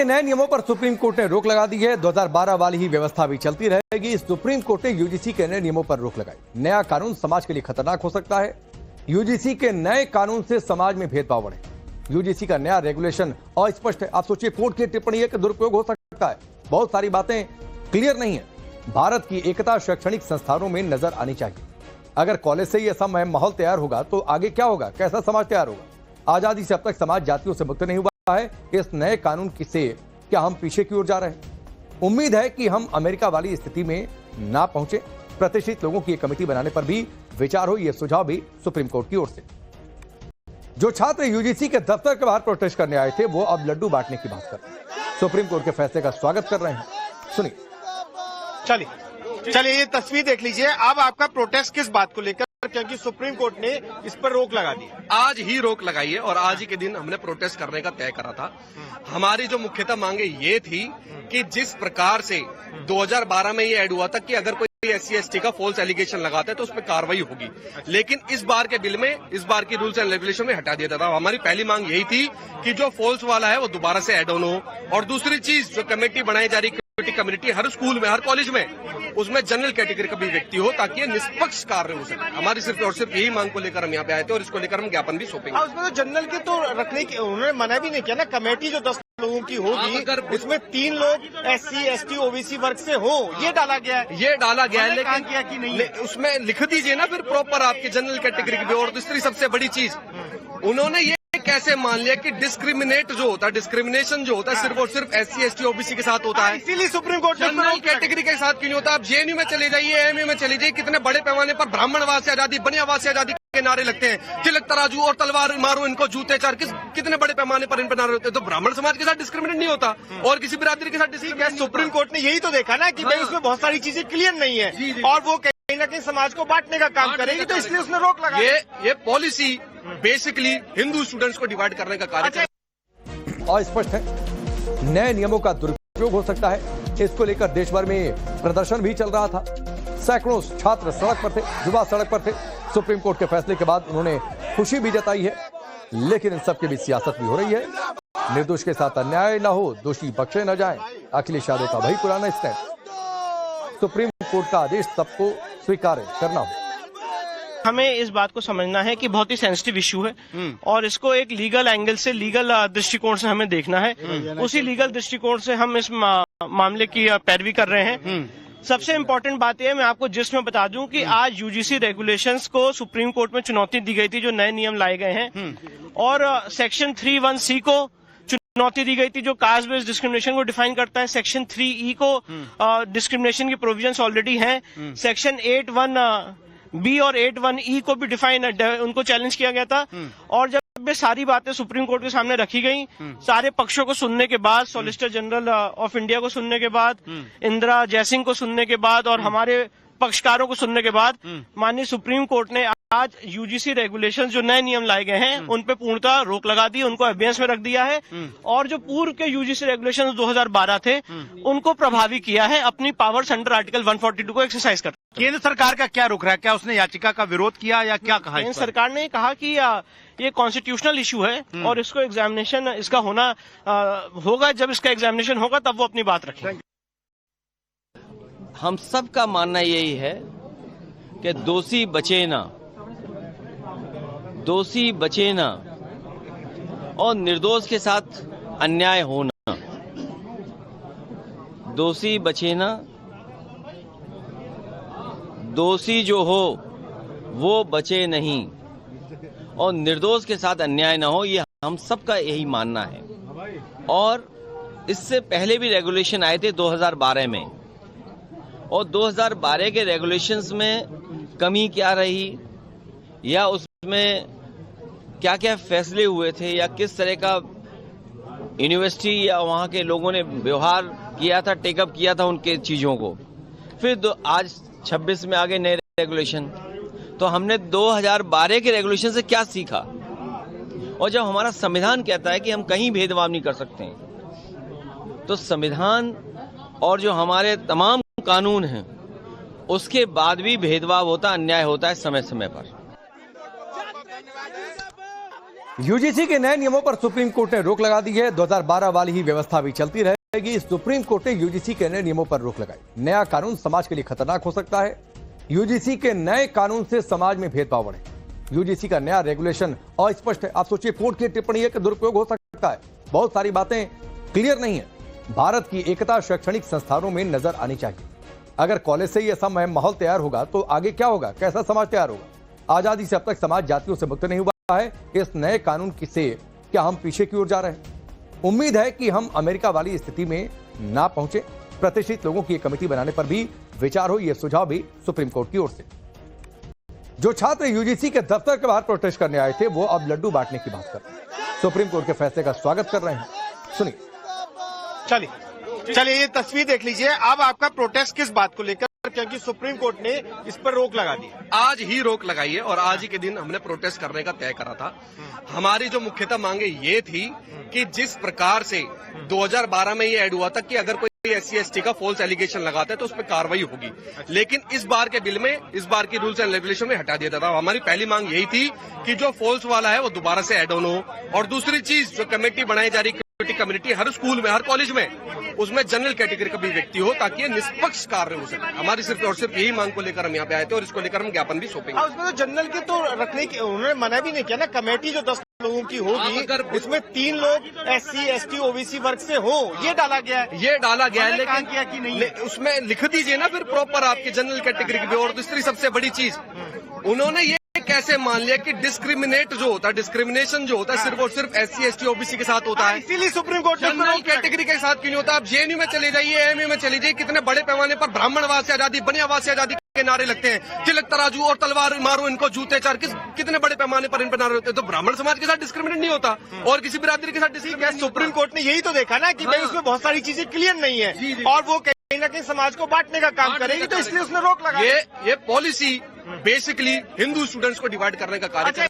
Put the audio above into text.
के नए नियमों पर सुप्रीम कोर्ट ने रोक लगा दी है। 2012 वाली ही व्यवस्था भी चलती रहेगी। सुप्रीम कोर्ट ने यूजीसी के नए नियमों पर रोक लगाई। नया कानून समाज के लिए खतरनाक हो सकता है। यूजीसी के नए कानून से समाज में भेदभाव बढ़े। यूजीसी का नया रेगुलेशन अस्पष्ट है। आप सोचिए, कोर्ट की टिप्पणी है कि दुरुपयोग हो सकता है। बहुत सारी बातें क्लियर नहीं है। भारत की एकता शैक्षणिक संस्थानों में नजर आनी चाहिए। अगर कॉलेज से ही ऐसा माहौल तैयार होगा तो आगे क्या होगा? कैसा समाज तैयार होगा? आजादी से अब तक समाज जातियों से मुक्त नहीं हुआ है। इस नए कानून से क्या हम पीछे की ओर जा रहे हैं? उम्मीद है कि हम अमेरिका वाली स्थिति में ना पहुंचे। प्रतिष्ठित लोगों की एक कमेटी बनाने पर भी विचार हो, यह सुझाव भी सुप्रीम कोर्ट की ओर से। जो छात्र यूजीसी के दफ्तर के बाहर प्रोटेस्ट करने आए थे, वो अब लड्डू बांटने की बात कर रहे हैं। सुप्रीम कोर्ट के फैसले का स्वागत कर रहे हैं। सुनिए। चलिए ये तस्वीर देख लीजिए। अब आपका प्रोटेस्ट किस बात को लेकर, क्योंकि सुप्रीम कोर्ट ने इस पर रोक लगा दी। आज ही रोक लगाई है और आज ही के दिन हमने प्रोटेस्ट करने का तय करा था। हमारी जो मुख्यतः मांगे ये थी कि जिस प्रकार से 2012 में ये ऐड हुआ था कि अगर कोई SC/ST का फॉल्स एलिगेशन लगाता है तो उस पर कार्रवाई होगी, लेकिन इस बार के बिल में, इस बार की रूल्स एंड रेगुलेशन में हटा दिया था। हमारी पहली मांग यही थी कि जो फॉल्स वाला है वो दोबारा से ऐड ऑन हो। और दूसरी चीज, जो कमेटी बनाई जा रही कम्युनिटी हर स्कूल में, हर कॉलेज में, उसमें जनरल कैटेगरी का भी व्यक्ति हो ताकि ये निष्पक्ष कार्य हो सके। हमारी सिर्फ और सिर्फ यही मांग को लेकर हम यहाँ पे आए थे और इसको लेकर हम ज्ञापन भी सौंपेंगे। उसमें तो जनरल के तो रखने की उन्होंने मना भी नहीं किया ना। कमेटी जो 10 लोगों की होगी, अगर उसमें 3 लोग SC/ST OBC वर्ग से हो, ये डाला गया है। ये डाला गया है, लेकिन किया कि नहीं उसमें लिख दीजिए ना फिर प्रॉपर आपके जनरल कैटेगरी की भी। और दूसरी सबसे बड़ी चीज, उन्होंने ये कैसे मान लिया कि डिस्क्रिमिनेट जो होता है, डिस्क्रिमिनेशन जो होता है सिर्फ और सिर्फ SC/ST OBC के साथ होता है, इसीलिए सुप्रीम कोर्ट जनरल कैटेगरी के साथ क्यों नहीं होता? आप JNU में चले जाइए, AMU में चले जाइए, कितने बड़े पैमाने पर ब्राह्मणवाद से आजादी, बनियावाद से आजादी के नारे लगते हैं। तिलक तराजू और तलवार मारो इनको, जूते चार, कितने बड़े पैमाने पर इन पर नारे होते हैं। तो ब्राह्मण समाज के साथ डिस्क्रिमिनेट नहीं होता और किसी बिरादरी के साथ डिस्क्रिमिनेट। सुप्रीम कोर्ट ने यही तो देखा ना कि भाई उसमें बहुत सारी चीजें क्लियर नहीं है और वो कहीं ना कहीं समाज को बांटने का काम करेगी, तो इसलिए उसने रोक लगा। ये पॉलिसी बेसिकली हिंदू स्टूडेंट्स को डिवाइड करने का कार्य है। और स्पष्ट है, नए नियमों का दुरुपयोग हो सकता है। इसको लेकर देश भर में प्रदर्शन भी चल रहा था। सैकड़ों छात्र सड़क पर थे, युवा सड़क पर थे। सुप्रीम कोर्ट के फैसले के बाद उन्होंने खुशी भी जताई है, लेकिन इन सबके बीच सियासत भी हो रही है। निर्दोष के साथ अन्याय न हो, दोषी बख्शे न जाएं। अखिलेश यादव का वही पुराना स्टैंड। सुप्रीम कोर्ट का आदेश सबको स्वीकार करना हो। हमें इस बात को समझना है कि बहुत ही सेंसिटिव इश्यू है और इसको एक लीगल एंगल से, लीगल दृष्टिकोण से हमें देखना है। उसी लीगल दृष्टिकोण से हम इस मामले की पैरवी कर रहे हैं। सबसे इम्पोर्टेंट बात यह है, मैं आपको जिसमें बता दूं कि आज यूजीसी रेगुलेशंस को सुप्रीम कोर्ट में चुनौती दी गई थी, जो नए नियम लाए गए हैं, और सेक्शन 3(1)(c) को चुनौती दी गई थी, जो कास्ट बेस्ड डिस्क्रिमिनेशन को डिफाइन करता है। सेक्शन 3(e) को डिस्क्रिमिनेशन की प्रोविजंस ऑलरेडी हैं। सेक्शन 8(1)(b) और 8(1)(e) को भी डिफाइन, उनको चैलेंज किया गया था। और जब ये सारी बातें सुप्रीम कोर्ट के सामने रखी गई, सारे पक्षों को सुनने के बाद, सॉलिसिटर जनरल ऑफ इंडिया को सुनने के बाद, इंदिरा जयसिंह को सुनने के बाद और हमारे पक्षकारों को सुनने के बाद, माननीय सुप्रीम कोर्ट ने आज यूजीसी रेगुलेशंस जो नए नियम लाए गए हैं उन पे पूर्णतः रोक लगा दी, उनको अभ्यास में रख दिया है। और जो पूर्व के यूजीसी रेगुलेशंस 2012 थे उनको प्रभावी किया है, अपनी पावर्स अंडर आर्टिकल 142 को एक्सरसाइज कर। केंद्र सरकार का क्या रुख रहा है? क्या उसने याचिका का विरोध किया या क्या कहा? केंद्र सरकार ने कहा कि ये कॉन्स्टिट्यूशनल इशू है और इसको एग्जामिनेशन इसका होना होगा। जब इसका एग्जामिनेशन होगा तब वो अपनी बात रखेंगे। हम सब का मानना यही है कि दोषी बचे ना, दोषी बचे ना और निर्दोष के साथ अन्याय होना। दोषी बचे ना, दोषी जो हो वो बचे नहीं और निर्दोष के साथ अन्याय ना हो, ये हम सबका यही मानना है। और इससे पहले भी रेगुलेशन आए थे 2012 में, और 2012 के रेगुलेशंस में कमी क्या रही या उसमें क्या क्या फैसले हुए थे या किस तरह का यूनिवर्सिटी या वहाँ के लोगों ने व्यवहार किया था, टेकअप किया था उनके चीज़ों को। फिर आज 26 में आगे नए रेगुलेशन, तो हमने 2012 के रेगुलेशन से क्या सीखा? और जब हमारा संविधान कहता है कि हम कहीं भेदभाव नहीं कर सकते हैं, तो संविधान और जो हमारे तमाम कानून हैं उसके बाद भी भेदभाव होता, अन्याय होता है समय समय पर। यूजीसी के नए नियमों पर सुप्रीम कोर्ट ने रोक लगा दी है। 2012 वाली ही व्यवस्था भी चलती रहेगी। सुप्रीम कोर्ट ने यूजीसी के नए नियमों पर रोक लगाई। नया कानून समाज के लिए खतरनाक हो सकता है। यूजीसी के नए कानून से समाज में भेदभाव बढ़े। यूजीसी का नया रेगुलेशन अस्पष्ट है। आप सोचिए, कोर्ट की टिप्पणी है कि दुरुपयोग हो सकता है। बहुत सारी बातें क्लियर नहीं है। भारत की एकता शैक्षणिक संस्थानों में नजर आनी चाहिए। अगर कॉलेज से ही ऐसा माहौल तैयार होगा तो आगे क्या होगा, कैसा समाज तैयार होगा। आजादी से अब तक समाज जातियों से मुक्त नहीं हुआ है। इस नए कानून से क्या हम पीछे की ओर जा रहे हैं? उम्मीद है कि हम अमेरिका वाली स्थिति में ना पहुंचे। प्रतिष्ठित लोगों की एक कमेटी बनाने पर भी विचार हो, यह सुझाव भी सुप्रीम कोर्ट की ओर से। जो छात्र यूजीसी के दफ्तर के बाहर प्रोटेस्ट करने आए थे, वो अब लड्डू बांटने की बात कर रहे हैं। सुप्रीम कोर्ट के फैसले का स्वागत कर रहे हैं। सुनिए। चलिए ये तस्वीर देख लीजिए। अब आपका प्रोटेस्ट किस बात को लेकर, क्योंकि सुप्रीम कोर्ट ने इस पर रोक लगा दी। आज ही रोक लगाई है और आज ही के दिन हमने प्रोटेस्ट करने का तय करा था। हमारी जो मुख्यतः मांगे ये थी कि जिस प्रकार से 2012 में ये ऐड हुआ था कि अगर कोई SC/ST का फॉल्स एलिगेशन लगाता है तो उस पर कार्रवाई होगी, लेकिन इस बार के बिल में, इस बार की रूल्स एंड रेगुलेशन में हटा दिया था। हमारी पहली मांग यही थी कि जो फॉल्स वाला है वो दोबारा से ऐड ऑन हो। और दूसरी चीज, जो कमेटी बनाई जा रही कम्युनिटी हर स्कूल में, हर कॉलेज में, उसमें जनरल कैटेगरी का भी व्यक्ति हो ताकि ये निष्पक्ष कार्य हो सके। हमारी सिर्फ और सिर्फ यही मांग को लेकर हम यहाँ पे आए थे और इसको लेकर हम ज्ञापन भी सौंपेंगे। उसमें तो जनरल के तो रखने की उन्होंने मना भी नहीं किया ना। कमेटी जो 10 लोगों की होगी, उसमें 3 लोग SC/ST OBC वर्ग से हो, ये डाला गया है। ये डाला गया है, लेकिन किया कि नहीं उसमें लिख दीजिए ना फिर प्रॉपर आपकी जनरल कैटेगरी की भी। और दूसरी सबसे बड़ी चीज, उन्होंने ये कैसे मान लिया कि डिस्क्रिमिनेट जो होता है, डिस्क्रिमिनेशन जो होता है सिर्फ और सिर्फ SC/ST OBC के साथ होता है। इसीलिए सुप्रीम कोर्ट ने जनरल कैटेगरी के साथ क्यों नहीं होता? आप JNU में चले जाइए, AMU में चले जाइए, कितने बड़े पैमाने पर ब्राह्मणवाद से आजादी, बनियावाद से आजादी के नारे लगते हैं। तिलक तराजू और तलवार मारो इनको, जूते चार, कितने बड़े पैमाने पर इन पर नारे होते हैं। तो ब्राह्मण समाज के साथ डिस्क्रिमिनेट नहीं होता और किसी बिरादरी के साथ डिस्क्रिमिनेट। सुप्रीम कोर्ट ने यही तो देखा ना कि भाई उसमें बहुत सारी चीजें क्लियर नहीं है और वो कहीं ना कहीं समाज को बांटने का काम करेगी, तो इसलिए उसने रोक लगा। ये पॉलिसी बेसिकली हिंदू स्टूडेंट्स को डिवाइड करने का कार्य